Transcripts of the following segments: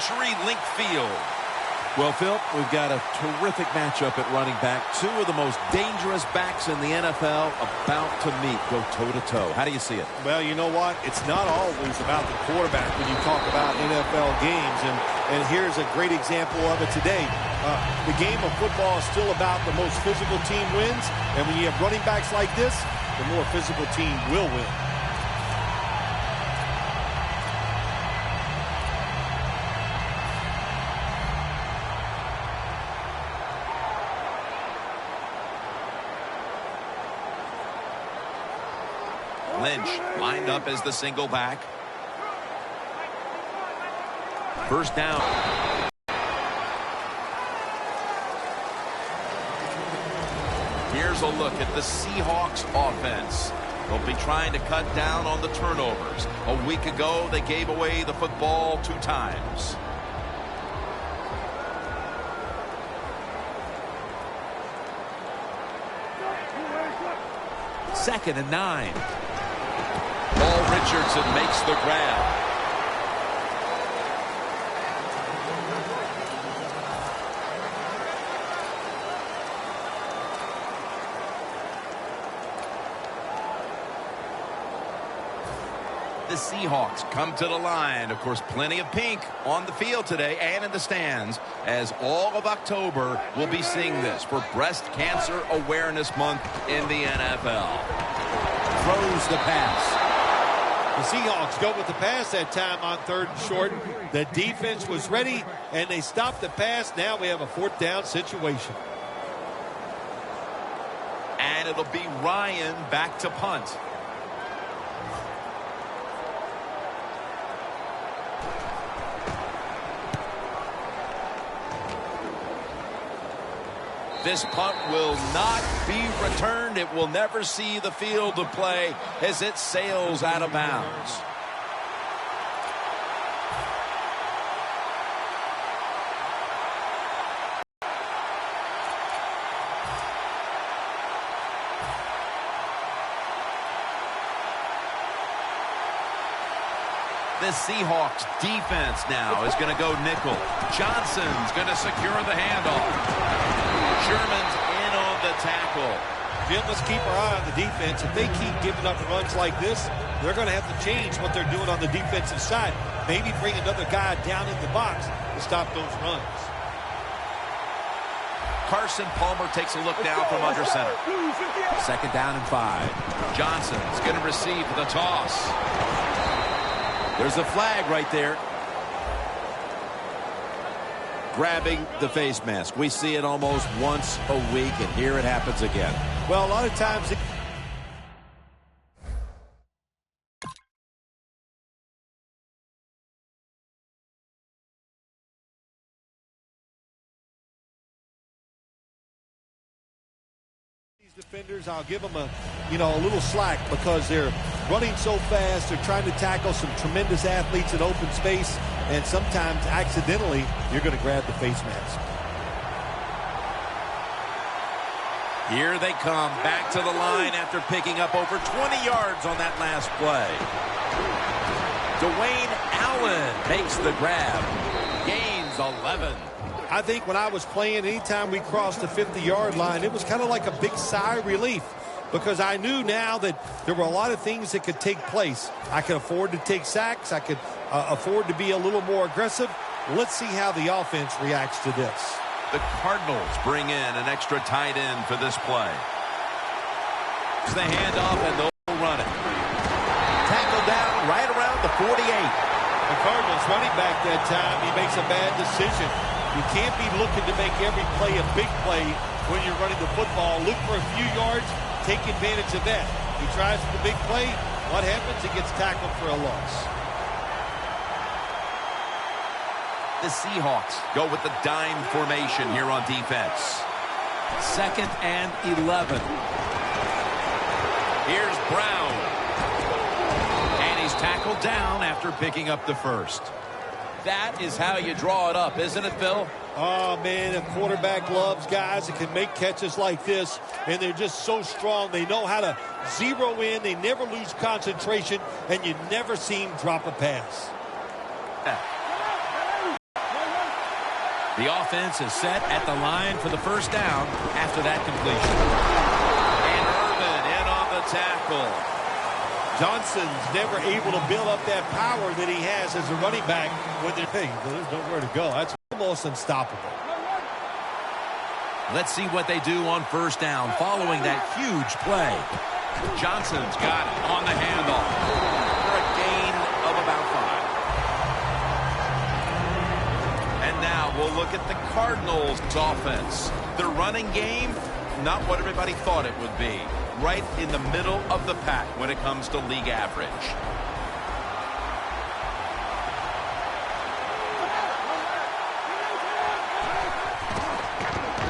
CenturyLink Field. Well, Phil, we've got a terrific matchup at running back. Two of the most dangerous backs in the NFL about to meet, go toe-to-toe. How do you see it? Well, you know what? It's not always about the quarterback when you talk about NFL games. And here's a great example of it today. The game of football is still about the most physical team wins. And when you have running backs like this, the more physical team will win. Lynch lined up as the single back. First down. Here's a look at the Seahawks offense. They'll be trying to cut down on the turnovers. A week ago, they gave away the football 2 times. Second and 9. Paul Richardson makes the grab. The Seahawks come to the line. Of course, plenty of pink on the field today and in the stands, as all of October will be seeing this for Breast Cancer Awareness Month in the NFL. Throws the pass. The Seahawks go with the pass that time on 3rd and short. The defense was ready, and they stopped the pass. Now we have a 4th down situation. And it'll be Ryan back to punt. This punt will not be returned. It will never see the field of play as it sails out of bounds. The Seahawks defense now is going to go nickel. Johnson's going to secure the handoff. Sherman's in on the tackle. Jim, let's keep our eye on the defense. If they keep giving up runs like this, they're going to have to change what they're doing on the defensive side. Maybe bring another guy down in the box to stop those runs. Carson Palmer takes a look down from under center. Second down and 5. Johnson's going to receive the toss. There's a flag right there. Grabbing the face mask. We see it almost once a week, and here it happens again. Well, a lot of times these defenders, I'll give them a little slack because they're running so fast. They're trying to tackle some tremendous athletes in open space, and sometimes accidentally you're going to grab the face mask. Here they come back to the line after picking up over 20 yards on that last play. Dwayne Allen makes the grab. Gains 11. I think when I was playing, anytime we crossed the 50-yard line, it was kind of like a big sigh of relief because I knew now that there were a lot of things that could take place. I could afford to take sacks. I could afford to be a little more aggressive. Let's see how the offense reacts to this. The Cardinals bring in an extra tight end for this play. It's the handoff, and they'll run it. Tackled down right around the 48. The Cardinals running back that time, he makes a bad decision. You can't be looking to make every play a big play when you're running the football. Look for a few yards, take advantage of that. He tries for the big play. What happens? He gets tackled for a loss. The Seahawks go with the dime formation here on defense. 2nd and 11. Here's Brown. And he's tackled down after picking up the first. That is how you draw it up, isn't it, Phil? Oh, man, a quarterback loves guys that can make catches like this, and they're just so strong. They know how to zero in. They never lose concentration, and you never see him drop a pass. The offense is set at the line for the first down after that completion. And Urban in on the tackle. Johnson's never able to build up that power that he has as a running back when there's nowhere to go. That's almost unstoppable. Let's see what they do on first down following that huge play. Johnson's got it on the handoff for a gain of about 5. And now we'll look at the Cardinals' offense. Their running game, not what everybody thought it would be. Right in the middle of the pack when it comes to league average.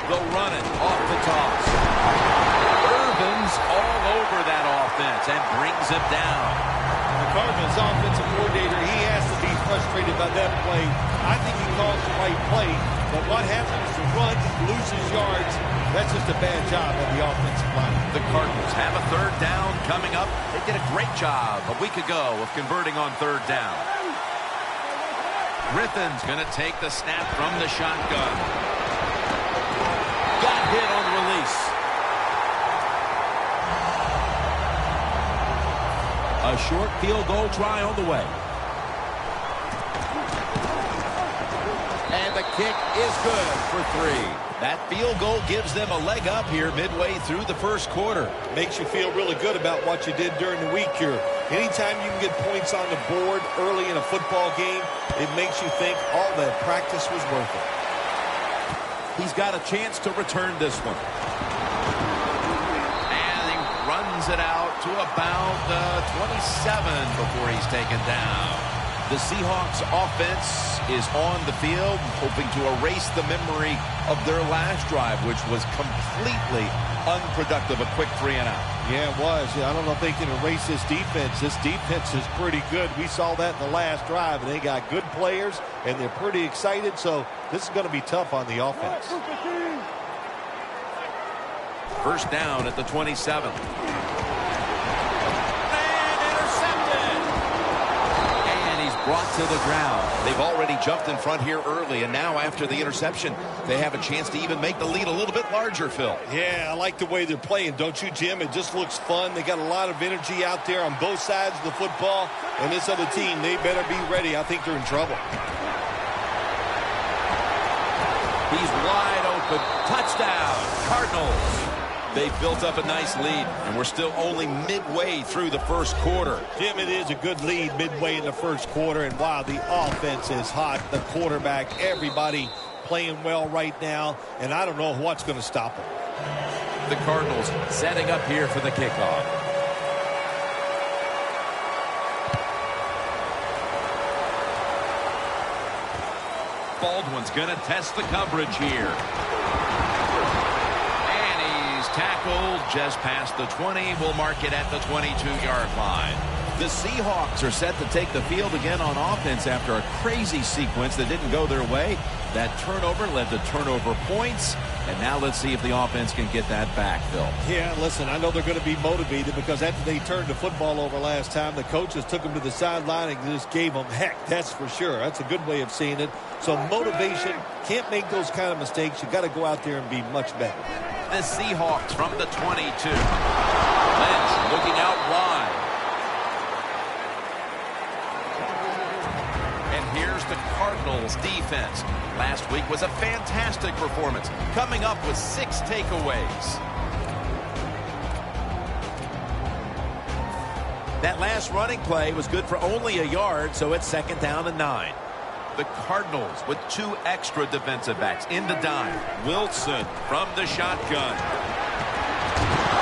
They'll run it off the toss. Urban's all over that offense and brings him down. The Cardinals offensive coordinator, he has to be frustrated by that play. I think he calls the right play, but what happens to run, loses yards, that's just a bad job of the offensive line. The Cardinals have a third down coming up. They did a great job a week ago of converting on third down. Griffin's going to take the snap from the shotgun. Got hit on the release. A short field goal try on the way. And the kick is good for 3. That field goal gives them a leg up here midway through the first quarter. Makes you feel really good about what you did during the week here. Anytime you can get points on the board early in a football game, it makes you think all that practice was worth it. He's got a chance to return this one. And he runs it out to about 27 before he's taken down. The Seahawks offense is on the field, hoping to erase the memory of their last drive, which was completely unproductive, a quick 3-and-out. Yeah, it was. I don't know if they can erase this defense. This defense is pretty good. We saw that in the last drive, and they got good players, and they're pretty excited, so this is going to be tough on the offense. First down at the 27. Brought to the ground. They've already jumped in front here early, and now after the interception, they have a chance to even make the lead a little bit larger, Phil. Yeah, I like the way they're playing, don't you, Jim? It just looks fun. They got a lot of energy out there on both sides of the football, and this other team, they better be ready. I think they're in trouble. He's wide open. Touchdown, Cardinals. They've built up a nice lead, and we're still only midway through the first quarter. Jim, it is a good lead midway in the first quarter, and wow, the offense is hot. The quarterback, everybody playing well right now, and I don't know what's going to stop them. The Cardinals setting up here for the kickoff. Baldwin's going to test the coverage here. Tackled just past the 20. We'll mark it at the 22-yard line. The Seahawks are set to take the field again on offense after a crazy sequence that didn't go their way. That turnover led to turnover points. And now let's see if the offense can get that back, Phil. Yeah, listen, I know they're going to be motivated because after they turned the football over last time, the coaches took them to the sideline and just gave them heck. That's for sure. That's a good way of seeing it. So motivation, can't make those kind of mistakes. You got to go out there and be much better. The Seahawks from the 22. Lynch looking out wide. And here's the Cardinals defense. Last week was a fantastic performance, coming up with 6 takeaways. That last running play was good for only a yard, so it's 2nd down and 9. The Cardinals with 2 extra defensive backs in the dime. Wilson from the shotgun.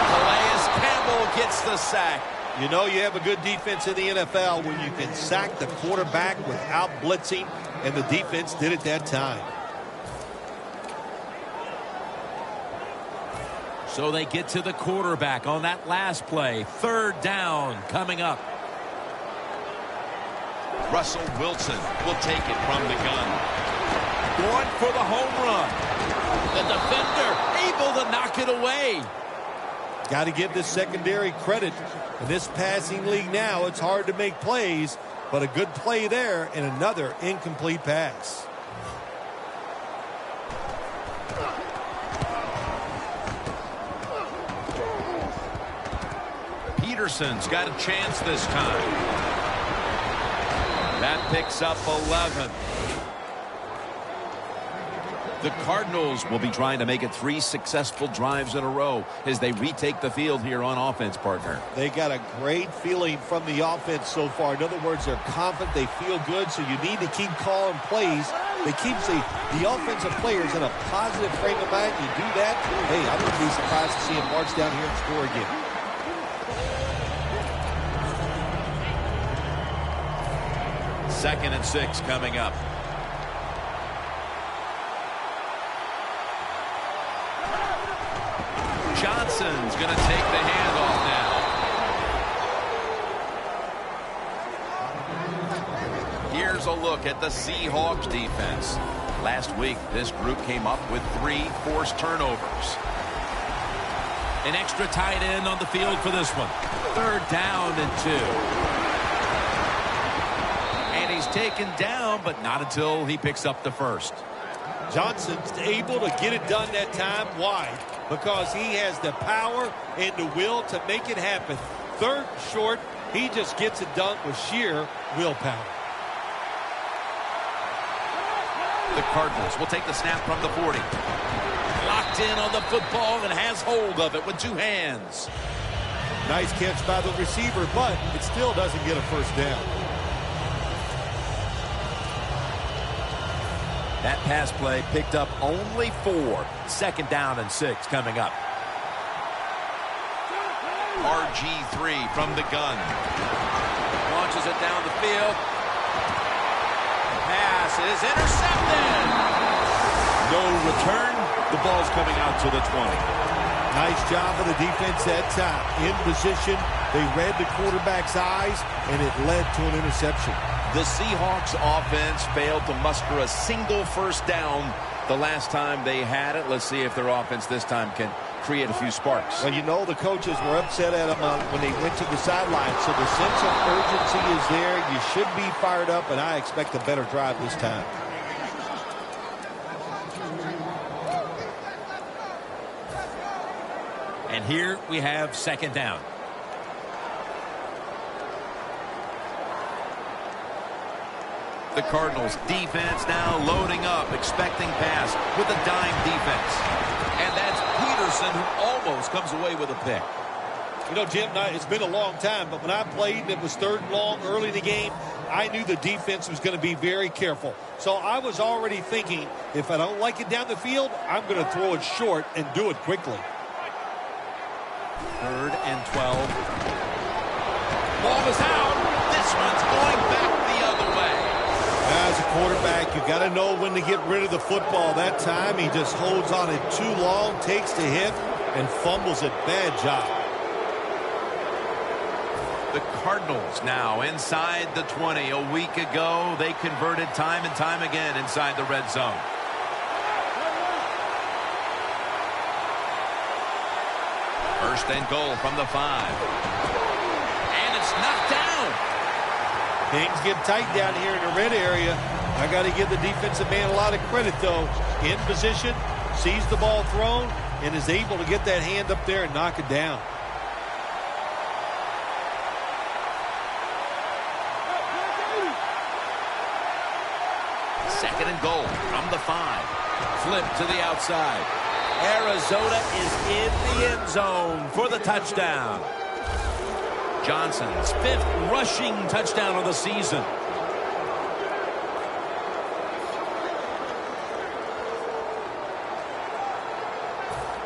Calais Campbell gets the sack. You know you have a good defense in the NFL when you can sack the quarterback without blitzing, and the defense did it that time. So they get to the quarterback on that last play. 3rd down coming up. Russell Wilson will take it from the gun. Going for the home run. The defender able to knock it away. Got to give this secondary credit. In this passing league now, it's hard to make plays, but a good play there and another incomplete pass. Peterson's got a chance this time. That picks up 11. The Cardinals will be trying to make it 3 successful drives in a row as they retake the field here on offense, partner. They got a great feeling from the offense so far. In other words, they're confident, they feel good, so you need to keep calling plays. They keep the offensive players in a positive frame of mind. You do that, hey, I wouldn't be surprised to see them march down here and score again. Second and 6 coming up. Johnson's going to take the handoff now. Here's a look at the Seahawks defense. Last week, this group came up with 3 forced turnovers. An extra tight end on the field for this one. 3rd down and 2. And he's taken down, but not until he picks up the first. Johnson's able to get it done that time. Why? Because he has the power and the will to make it happen. 3rd and short, he just gets it done with sheer willpower. The Cardinals will take the snap from the 40. Locked in on the football and has hold of it with 2 hands. Nice catch by the receiver, but it still doesn't get a first down. That pass play picked up only 4. 2nd down and 6 coming up. RG3 from the gun. Launches it down the field. Pass is intercepted. No return. The ball's coming out to the 20. Nice job of the defense that time. In position, they read the quarterback's eyes, and it led to an interception. The Seahawks offense failed to muster a single first down the last time they had it. Let's see if their offense this time can create a few sparks. Well, you know the coaches were upset at them when they went to the sideline, so the sense of urgency is there. You should be fired up, and I expect a better drive this time. And here we have 2nd down. The Cardinals defense now loading up, expecting pass with a dime defense. And that's Peterson who almost comes away with a pick. You know, Jim, it's been a long time, but when I played and it was 3rd and long early in the game, I knew the defense was going to be very careful. So I was already thinking, if I don't like it down the field, I'm going to throw it short and do it quickly. 3rd and 12. Ball is out. This one's going back the other way. As a quarterback, you got to know when to get rid of the football. That time, he just holds on it too long, takes the hit, and fumbles it. Bad job. The Cardinals now inside the 20. A week ago, they converted time and time again inside the red zone. First and goal from the 5. And it's knocked down. Things get tight down here in the red area. I got to give the defensive man a lot of credit, though. In position, sees the ball thrown, and is able to get that hand up there and knock it down. Second and goal from the 5. Flip to the outside. Arizona is in the end zone for the touchdown. Johnson's 5th rushing touchdown of the season.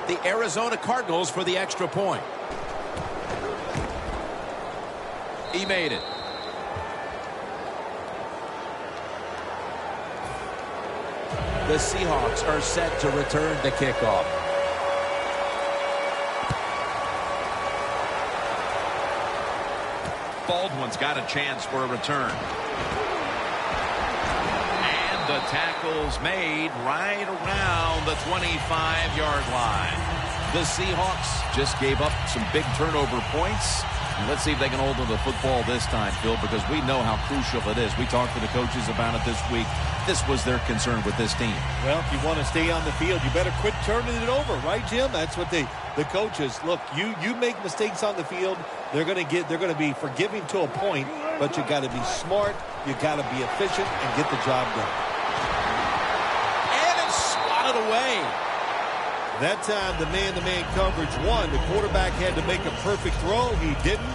The Arizona Cardinals for the extra point. He made it. The Seahawks are set to return the kickoff. Baldwin's got a chance for a return. And the tackle's made right around the 25-yard line. The Seahawks just gave up some big turnover points. Let's see if they can hold on to the football this time, Phil, because we know how crucial it is. We talked to the coaches about it this week. This was their concern with this team. Well, if you want to stay on the field, you better quit turning it over, right, Jim? That's what the coaches look. You make mistakes on the field, they're going to be forgiving to a point, but you got to be smart, you got to be efficient, and get the job done. And it's swatted away. That time, the man-to-man coverage won. The quarterback had to make a perfect throw. He didn't.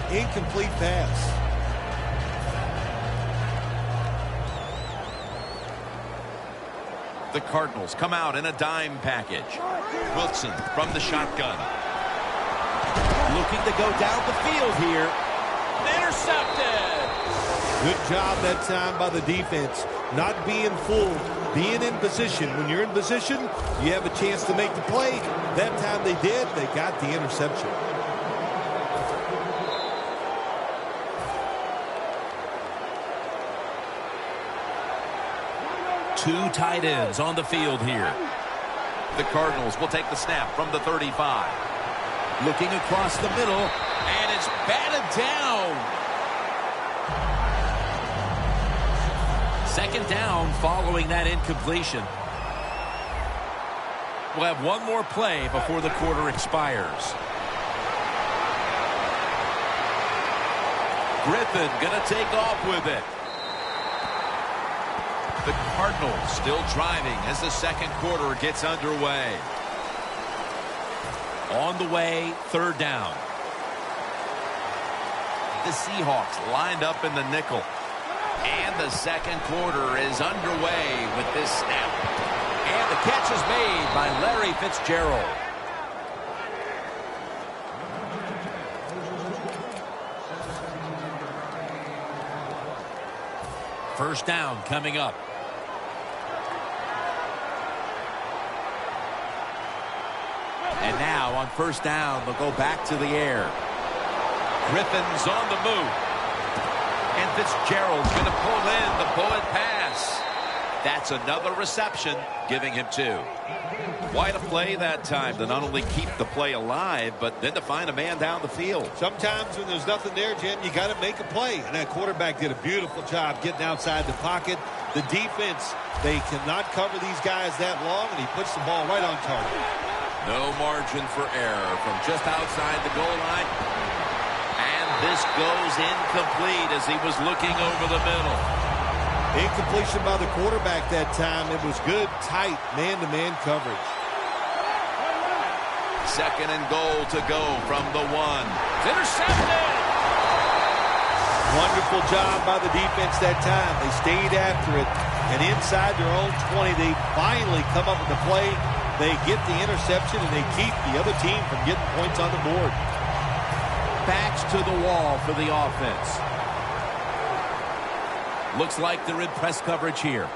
Incomplete pass. The Cardinals come out in a dime package. Wilson from the shotgun. Looking to go down the field here. Intercepted. Good job that time by the defense. Not being fooled. Being in position. When you're in position, you have a chance to make the play. That time they did. They got the interception. Two tight ends on the field here. The Cardinals will take the snap from the 35. Looking across the middle, and it's batted down. Second down following that incompletion. We'll have one more play before the quarter expires. Griffin going to take off with it. The Cardinals still driving as the second quarter gets underway. On the way, third down. The Seahawks lined up in the nickel. And the second quarter is underway with this snap. And the catch is made by Larry Fitzgerald. First down coming up. And now on first down, they'll go back to the air. Griffin's on the move. And Fitzgerald's going to pull in the bullet pass. That's another reception, giving him 2. Quite a play that time to not only keep the play alive, but then to find a man down the field. Sometimes when there's nothing there, Jim, you got to make a play. And that quarterback did a beautiful job getting outside the pocket. The defense, they cannot cover these guys that long, and he puts the ball right on target. No margin for error from just outside the goal line. This goes incomplete as he was looking over the middle. Incompletion by the quarterback that time. It was good, tight, man-to-man coverage. Second and goal to go from the 1. It's intercepted! Wonderful job by the defense that time. They stayed after it. And inside their own 20, they finally come up with the play. They get the interception, and they keep the other team from getting points on the board. Backs to the wall for the offense. Looks like they're in press coverage here.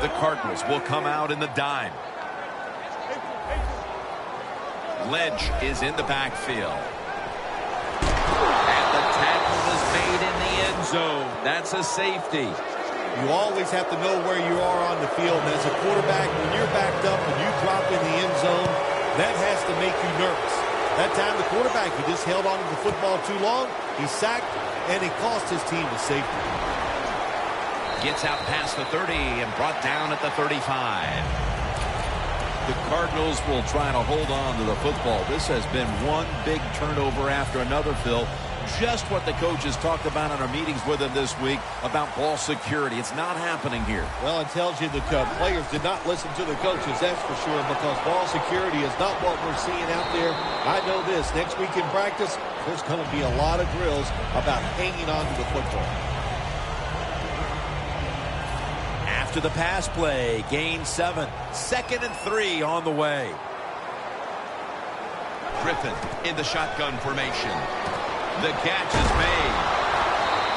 The Cardinals will come out in the dime. Lynch is in the backfield. And the tackle is made in the end zone. That's a safety. You always have to know where you are on the field. And as a quarterback, when you're backed up and you drop in the end zone, that has to make you nervous. That time, the quarterback, he just held on to the football too long. He sacked, and he cost his team the safety. Gets out past the 30 and brought down at the 35. The Cardinals will try to hold on to the football. This has been one big turnover after another, Phil. Just what the coaches talked about in our meetings with him this week about ball security. It's not happening here. Well, it tells you that players did not listen to the coaches, that's for sure, because ball security is not what we're seeing out there. I know this. Next week in practice, there's going to be a lot of drills about hanging on to the football. After the pass play, gain 7. 2nd and 3 on the way. Griffin in the shotgun formation. The catch is made.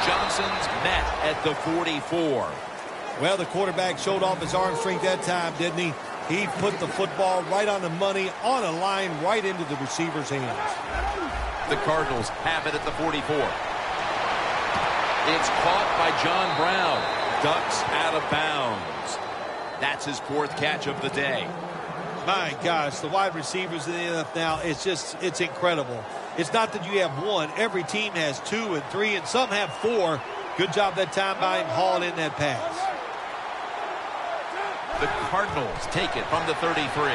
Johnson's met at the 44. Well, the quarterback showed off his arm strength that time, didn't he? He put the football right on the money, on a line, right into the receiver's hands. The Cardinals have it at the 44. It's caught by John Brown. Ducks out of bounds. That's his 4th catch of the day. My gosh, the wide receivers in the NFL, it's incredible. It's not that you have one. Every team has 2 and 3, and some have 4. Good job that time by him hauling in that pass. The Cardinals take it from the 33.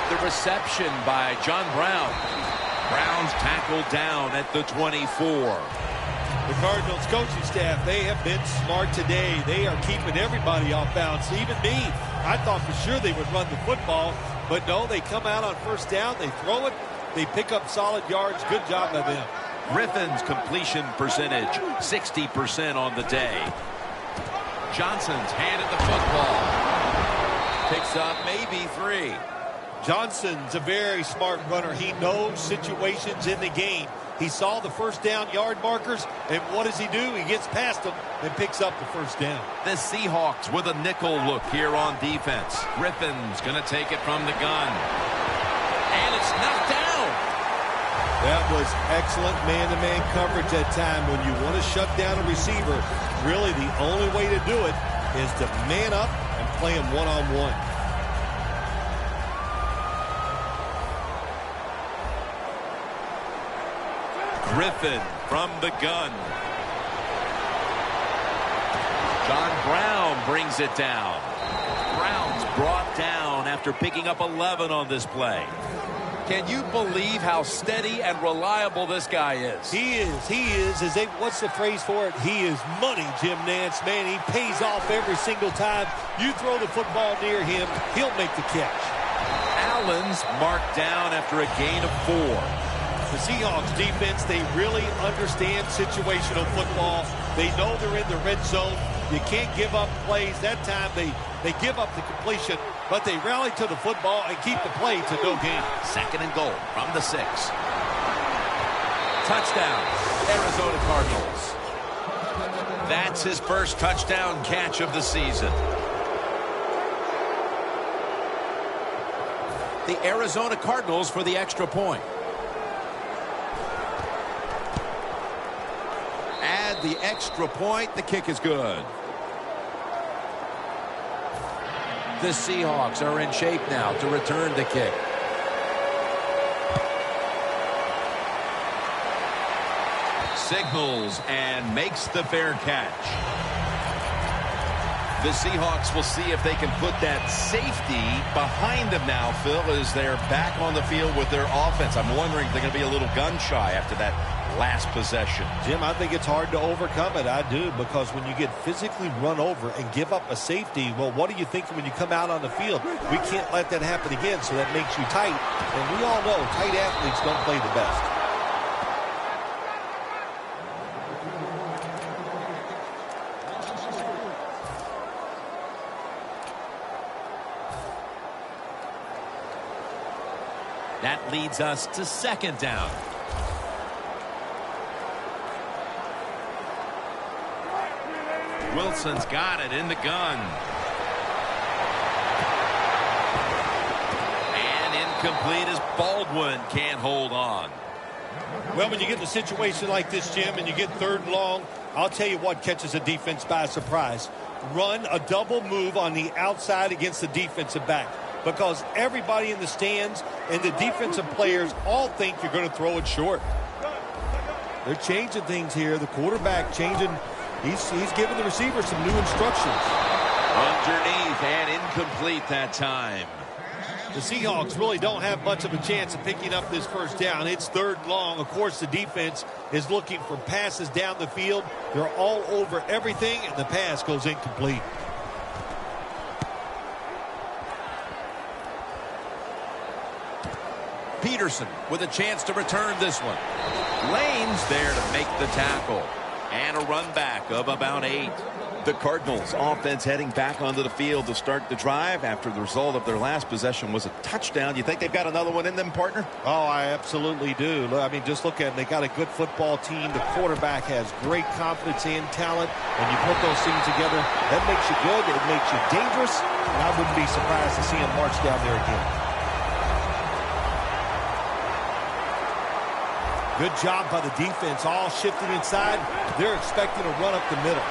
The reception by John Brown. Brown's tackled down at the 24. The Cardinals coaching staff, they have been smart today. They are keeping everybody off bounds, even me. I thought for sure they would run the football, but no, they come out on first down, they throw it, they pick up solid yards. Good job by them. Griffin's completion percentage, 60% on the day. Johnson's handed the football. Picks up maybe 3. Johnson's a very smart runner. He knows situations in the game. He saw the first down yard markers, and what does he do? He gets past them and picks up the first down. The Seahawks with a nickel look here on defense. Griffin's going to take it from the gun. And it's knocked down. That was excellent man-to-man coverage that time. When you want to shut down a receiver, really the only way to do it is to man up and play him one-on-one. Griffin from the gun. John Brown brings it down. Brown's brought down after picking up 11 on this play. Can you believe how steady and reliable this guy is? He is. What's the phrase for it? He is money, Jim Nance. Man, he pays off every single time. You throw the football near him, he'll make the catch. Allen's marked down after a gain of 4. The Seahawks defense, they really understand situational football. They know they're in the red zone. You can't give up plays. That time they give up the completion, but they rally to the football and keep the play to no gain. 2nd and goal from the 6. Touchdown, Arizona Cardinals. That's his first touchdown catch of the season. The Arizona Cardinals for the extra point. Add the extra point. The kick is good. The Seahawks are in shape now to return the kick. Signals and makes the fair catch. The Seahawks will see if they can put that safety behind them now, Phil, as they're back on the field with their offense. I'm wondering if they're going to be a little gun shy after that last possession. Jim, I think it's hard to overcome it. I do, because when you get physically run over and give up a safety, well, what are you thinking when you come out on the field? We can't let that happen again, so that makes you tight. And we all know tight athletes don't play the best. That leads us to 2nd down. Wilson's got it in the gun. And incomplete as Baldwin can't hold on. Well, when you get in a situation like this, Jim, and you get 3rd and long, I'll tell you what catches a defense by surprise. Run a double move on the outside against the defensive back, because everybody in the stands and the defensive players all think you're going to throw it short. They're changing things here. The quarterback changing. He's giving the receiver some new instructions. Underneath and incomplete that time. The Seahawks really don't have much of a chance of picking up this first down. It's 3rd and long. Of course, the defense is looking for passes down the field. They're all over everything, and the pass goes incomplete. Peterson with a chance to return this one. Lane's there to make the tackle. And a run back of about 8. The Cardinals offense heading back onto the field to start the drive after the result of their last possession was a touchdown. You think they've got another one in them, partner? Oh, I absolutely do. I mean, just look at them. They got a good football team. The quarterback has great confidence and talent. When you put those things together, that makes you good. It makes you dangerous. And I wouldn't be surprised to see him march down there again. Good job by the defense, all shifting inside. They're expecting a run up the middle.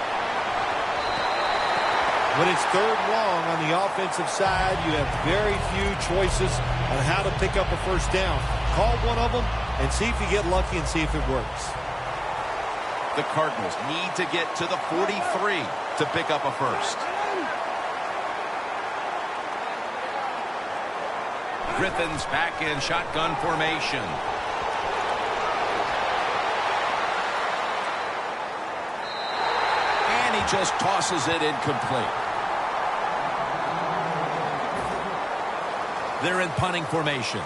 When it's 3rd and long on the offensive side, you have very few choices on how to pick up a first down. Call one of them and see if you get lucky and see if it works. The Cardinals need to get to the 43 to pick up a first. Griffin's back in shotgun formation. And he just tosses it incomplete. They're in punting formation.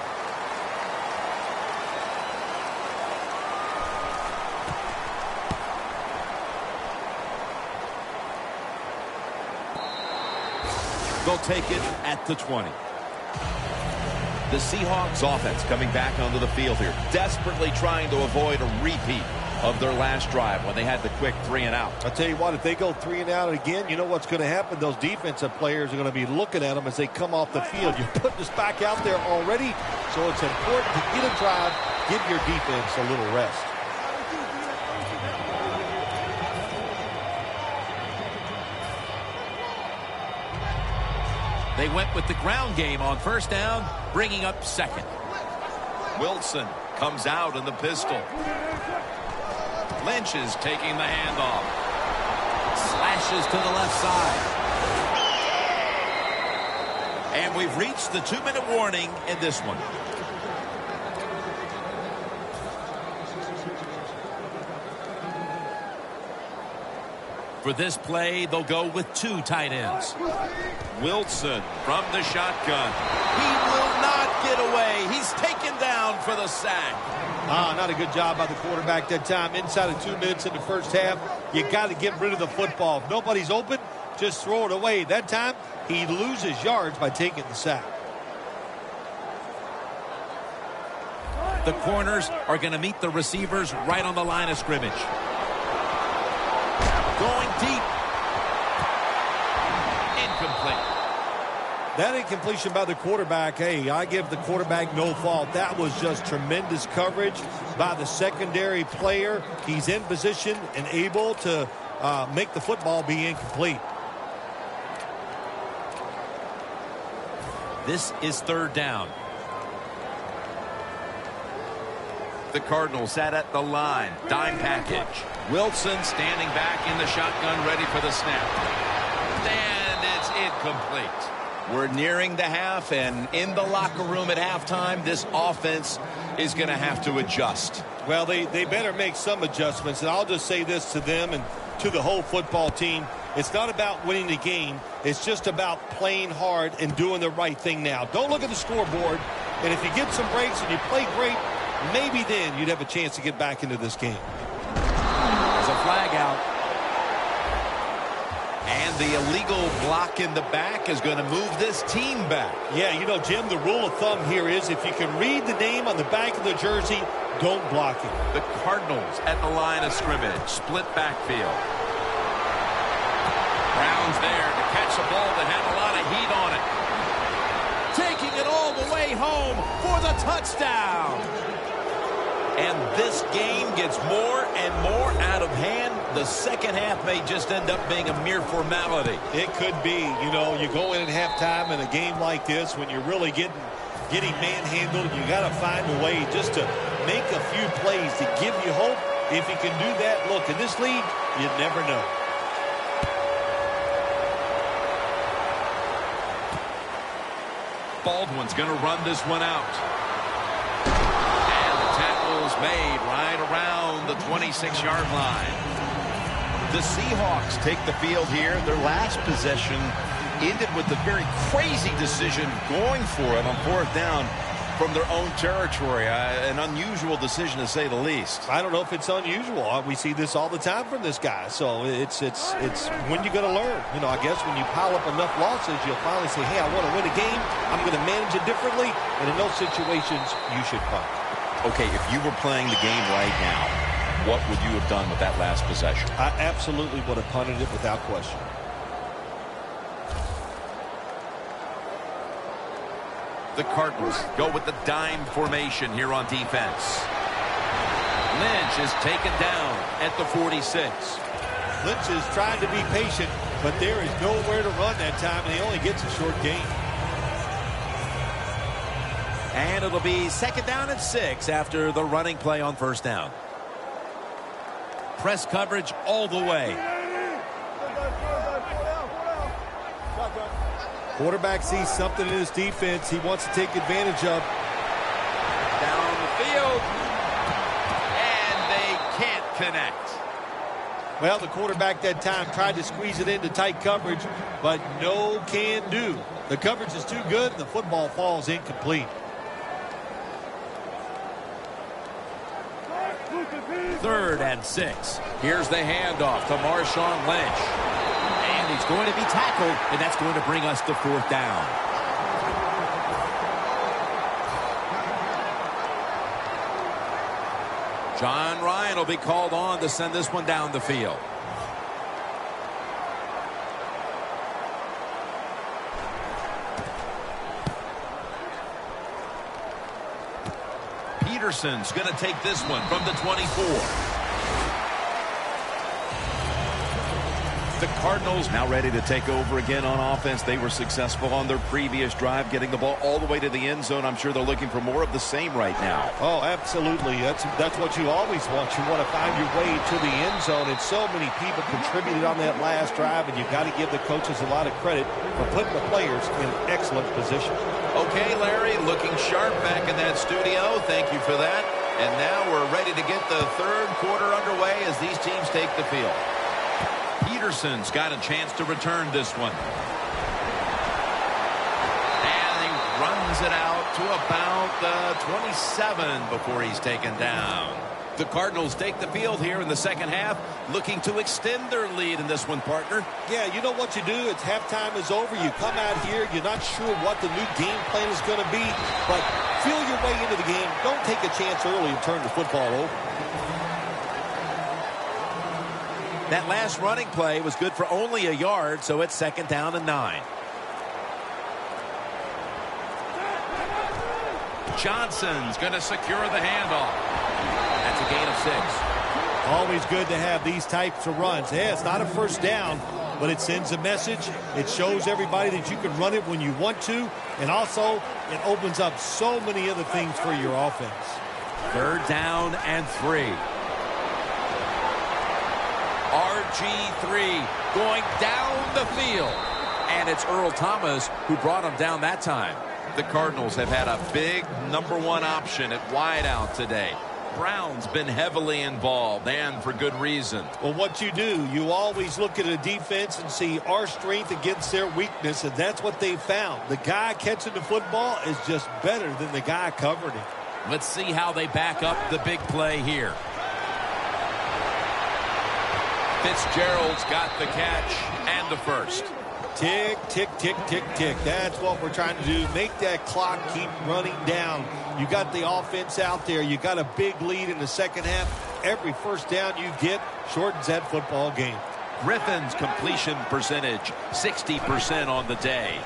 They'll take it at the 20. The Seahawks offense coming back onto the field here, desperately trying to avoid a repeat of their last drive when they had the quick 3-and-out. I'll tell you what, if they go 3-and-out again, you know what's going to happen? Those defensive players are going to be looking at them as they come off the field. You're putting this back out there already, so it's important to get a drive, give your defense a little rest. They went with the ground game on first down, bringing up second. Wilson comes out in the pistol. Lynch is taking the handoff. Slashes to the left side. And we've reached the 2-minute warning in this one. For this play, they'll go with 2 tight ends. Wilson from the shotgun. He will not get away. He's taken down for the sack. Not a good job by the quarterback that time. Inside of 2 minutes in the first half, you got to get rid of the football. If nobody's open, just throw it away. That time, he loses yards by taking the sack. The corners are going to meet the receivers right on the line of scrimmage. Going deep. Incomplete. That incompletion by the quarterback, hey, I give the quarterback no fault. That was just tremendous coverage by the secondary player. He's in position and able to make the football be incomplete. This is third down. The Cardinals sat at the line. Dime package. Wilson standing back in the shotgun, ready for the snap. And it's incomplete. We're nearing the half, and in the locker room at halftime, this offense is going to have to adjust. Well, they better make some adjustments, and I'll just say this to them and to the whole football team. It's not about winning the game. It's just about playing hard and doing the right thing now. Don't look at the scoreboard, and if you get some breaks and you play great, maybe then you'd have a chance to get back into this game. There's a flag out. And the illegal block in the back is going to move this team back. Yeah, you know, Jim, the rule of thumb here is if you can read the name on the back of the jersey, don't block it. The Cardinals at the line of scrimmage. Split backfield. Brown's there to catch a ball that had a lot of heat on it. Taking it all the way home for the touchdown. And this game gets more and more out of hand. The second half may just end up being a mere formality. It could be. You know, you go in at halftime in a game like this when you're really getting manhandled. You got to find a way just to make a few plays to give you hope. If you can do that, look, in this league, you never know. Baldwin's going to run this one out. Made right around the 26-yard line. The Seahawks take the field here. Their last possession ended with a very crazy decision going for it on fourth down from their own territory. An unusual decision, to say the least. I don't know if it's unusual. We see this all the time from this guy. So it's when you're going to learn. You know, I guess when you pile up enough losses, you'll finally say, hey, I want to win a game. I'm going to manage it differently. And in those situations, you should punt. Okay, if you were playing the game right now, what would you have done with that last possession? I absolutely would have punted it without question. The Cardinals go with the dime formation here on defense. Lynch is taken down at the 46. Lynch is trying to be patient, but there is nowhere to run that time, and he only gets a short gain. And it'll be 2nd down and 6 after the running play on 1st down. Press coverage all the way. Quarterback sees something in his defense he wants to take advantage of. Down the field. And they can't connect. Well, the quarterback that time tried to squeeze it into tight coverage, but no can do. The coverage is too good, and the football falls incomplete. 3rd and 6. Here's the handoff to Marshawn Lynch. And he's going to be tackled, and that's going to bring us to 4th down. John Ryan will be called on to send this one down the field. Peterson's going to take this one from the 24. The Cardinals now ready to take over again on offense. They were successful on their previous drive, getting the ball all the way to the end zone. I'm sure they're looking for more of the same right now. Oh, absolutely. That's what you always want. You want to find your way to the end zone, and so many people contributed on that last drive, and you've got to give the coaches a lot of credit for putting the players in excellent position. Okay, Larry, looking sharp back in that studio. Thank you for that. And now we're ready to get the 3rd quarter underway as these teams take the field. Peterson's got a chance to return this one. And he runs it out to about the 27 before he's taken down. The Cardinals take the field here in the 2nd half, looking to extend their lead in this one, partner. Yeah, you know what you do? It's halftime is over. You come out here, you're not sure what the new game plan is going to be, but feel your way into the game. Don't take a chance early and turn the football over. That last running play was good for only a yard, so it's 2nd down and 9. Johnson's going to secure the handoff. That's a gain of 6. Always good to have these types of runs. Yeah, it's not a 1st down, but it sends a message. It shows everybody that you can run it when you want to, and also it opens up so many other things for your offense. 3rd down and 3. RG3 going down the field. And it's Earl Thomas who brought him down that time. The Cardinals have had a big number 1 option at wideout today. Brown's been heavily involved, and for good reason. Well, what you do, you always look at a defense and see our strength against their weakness, and that's what they found. The guy catching the football is just better than the guy covering it. Let's see how they back up the big play here. Fitzgerald's got the catch and the 1st. Tick, tick, tick, tick, tick. That's what we're trying to do. Make that clock keep running down. You got the offense out there. You got a big lead in the 2nd half. Every 1st down you get shortens that football game. Griffin's completion percentage, 60% on the day.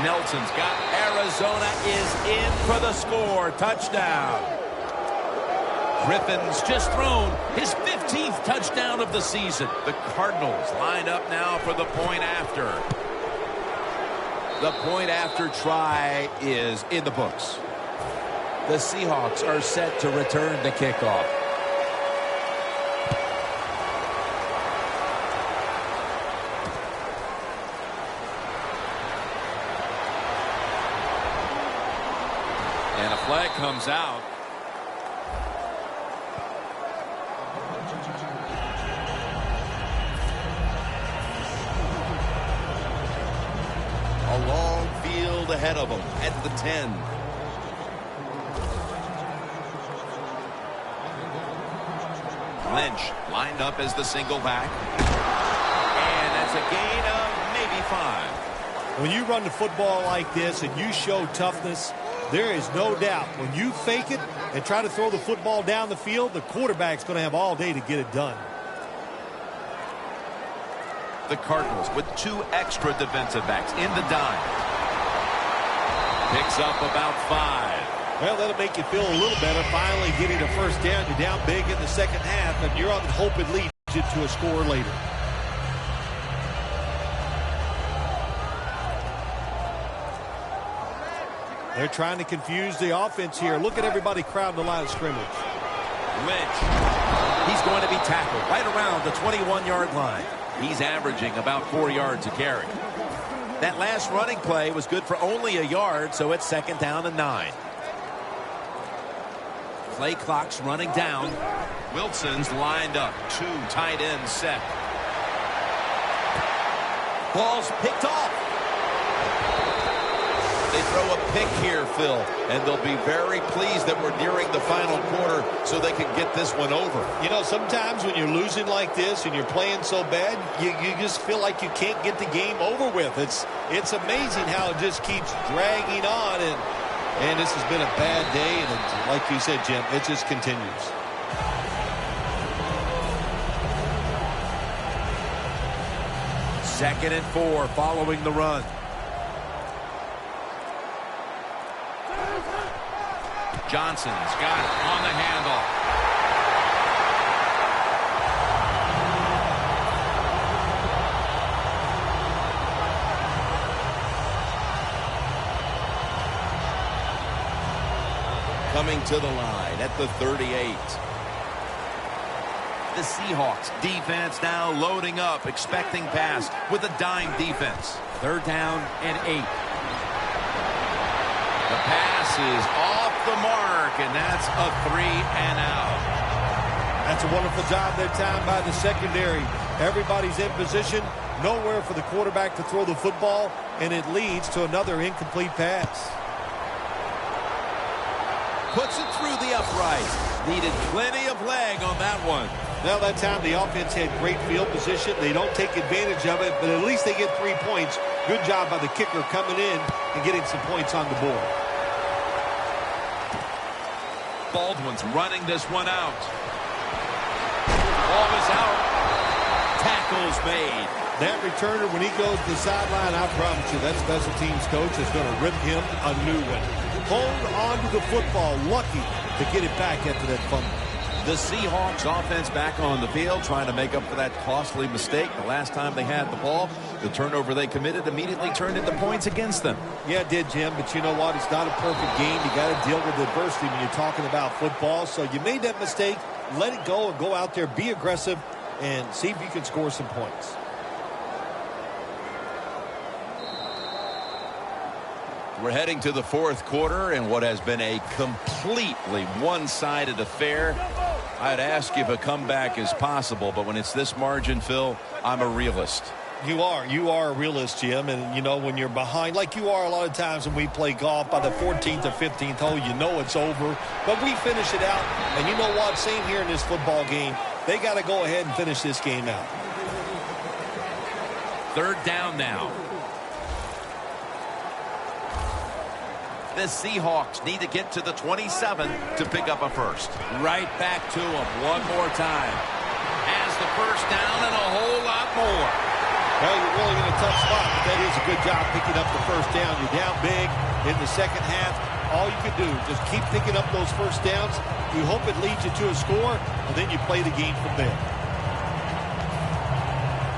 Nelson's got Arizona is in for the score. Touchdown. Griffin's just thrown his 15th touchdown of the season. The Cardinals line up now for the point after. The point after try is in the books. The Seahawks are set to return the kickoff. And a flag comes out. A long field ahead of them at the 10. Lynch lined up as the single back. And that's a gain of maybe 5. When you run the football like this and you show toughness, there is no doubt when you fake it and try to throw the football down the field, the quarterback's going to have all day to get it done. The Cardinals with 2 extra defensive backs in the dime. Picks up about 5. Well, that'll make you feel a little better. Finally getting a 1st down. You're down big in the 2nd half, and you're on the hope it leads you to a score later. They're trying to confuse the offense here. Look at everybody crowding the line of scrimmage. Lynch. He's going to be tackled right around the 21-yard line. He's averaging about 4 yards a carry. That last running play was good for only a yard, so it's 2nd down and 9. Play clock's running down. Wilson's lined up. 2 tight ends set. Ball's picked off. They throw a pick here, Phil, and they'll be very pleased that we're nearing the final quarter so they can get this one over. You know, sometimes when you're losing like this and you're playing so bad, you just feel like you can't get the game over with. It's amazing how it just keeps dragging on, and this has been a bad day, and like you said, Jim, it just continues. Second and 4 following the run. Johnson's got it on the handoff. Coming to the line at the 38. The Seahawks defense now loading up, expecting pass with a dime defense. 3rd down and 8. The pass is off the mark, and that's a 3 and out. That's a wonderful job that time by the secondary. Everybody's in position, nowhere for the quarterback to throw the football, and it leads to another incomplete pass. Puts it through the upright. Needed plenty of leg on that one. Now that time the offense had great field position. They don't take advantage of it, but at least they get 3 points. Good job by the kicker coming in and getting some points on the board. Baldwin's running this one out. Ball is out. Tackle's made. That returner, when he goes to the sideline, I promise you, that special teams coach is going to rip him a new one. Hold on to the football. Lucky to get it back after that fumble. The Seahawks offense back on the field trying to make up for that costly mistake. The last time they had the ball, the turnover they committed immediately turned into points against them. Yeah, it did, Jim, but you know what? It's not a perfect game. You got to deal with adversity when you're talking about football. So you made that mistake. Let it go and go out there, be aggressive, and see if you can score some points. We're heading to the 4th quarter in what has been a completely one-sided affair. I'd ask if a comeback is possible, but when it's this margin, Phil, I'm a realist. You are a realist, Jim, and you know when you're behind, like you are a lot of times when we play golf, by the 14th or 15th hole, you know it's over, but we finish it out, and you know what, same here in this football game, they got to go ahead and finish this game out. 3rd down now. The Seahawks need to get to the 27 to pick up a first. Right back to him one more time. Has the first down and a whole lot more. Well, you're really in a tough spot, but that is a good job picking up the first down. You're down big in the second half. All you can do is just keep picking up those first downs. You hope it leads you to a score, and then you play the game from there.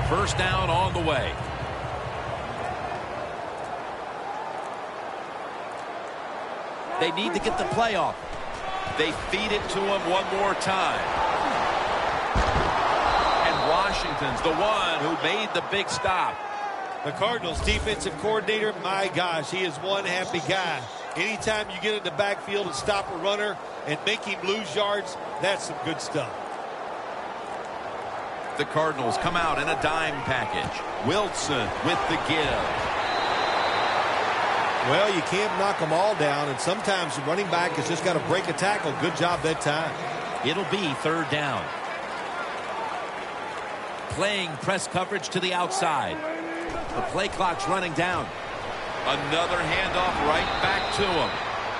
First down on the way. They need to get the play off. They feed it to him one more time. And Washington's the one who made the big stop. The Cardinals defensive coordinator, my gosh, he is one happy guy. Anytime you get in the backfield and stop a runner and make him lose yards, that's some good stuff. The Cardinals come out in a dime package. Wilson with the give. Well, you can't knock them all down, and sometimes the running back has just got to break a tackle. Good job that time. It'll be 3rd down. Playing press coverage to the outside. The play clock's running down. Another handoff right back to him.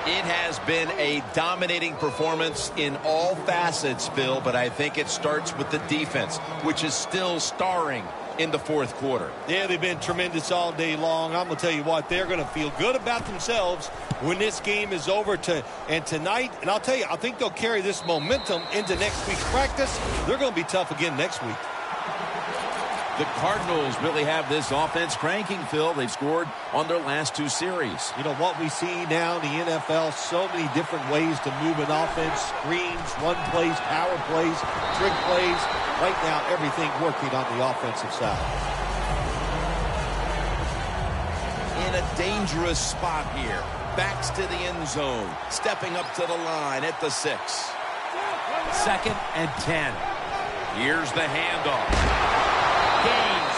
It has been a dominating performance in all facets, Phil, but I think it starts with the defense, which is still starring in the 4th quarter. Yeah, they've been tremendous all day long. I'm going to tell you what, they're going to feel good about themselves when this game is over. And tonight, and I'll tell you, I think they'll carry this momentum into next week's practice. They're going to be tough again next week. The Cardinals really have this offense cranking, Phil. They've scored on their last 2 series. You know, what we see now in the NFL, so many different ways to move an offense. Screens, run plays, power plays, trick plays. Right now, everything working on the offensive side. In a dangerous spot here. Backs to the end zone. Stepping up to the line at the 6. 2nd and 10. Here's the handoff. Gains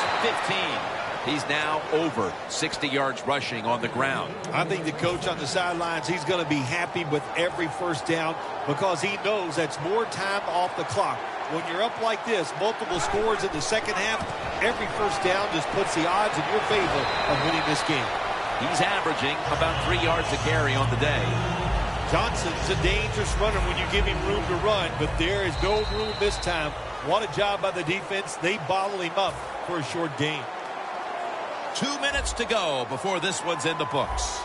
15. He's now over 60 yards rushing on the ground. I think the coach on the sidelines, he's going to be happy with every first down because he knows that's more time off the clock. When you're up like this, multiple scores in the second half, every first down just puts the odds in your favor of winning this game. He's averaging about 3 yards a carry on the day. Johnson's a dangerous runner when you give him room to run, but there is no room this time. What a job by the defense. They bottle him up for a short gain. 2 minutes to go before this one's in the books.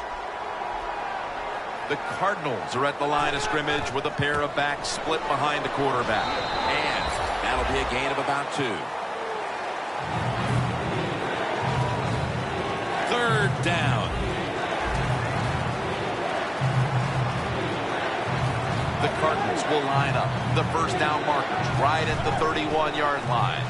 The Cardinals are at the line of scrimmage with a pair of backs split behind the quarterback. And that'll be a gain of about 2. 3rd down. The Cardinals will line up. The first down markers right at the 31-yard line.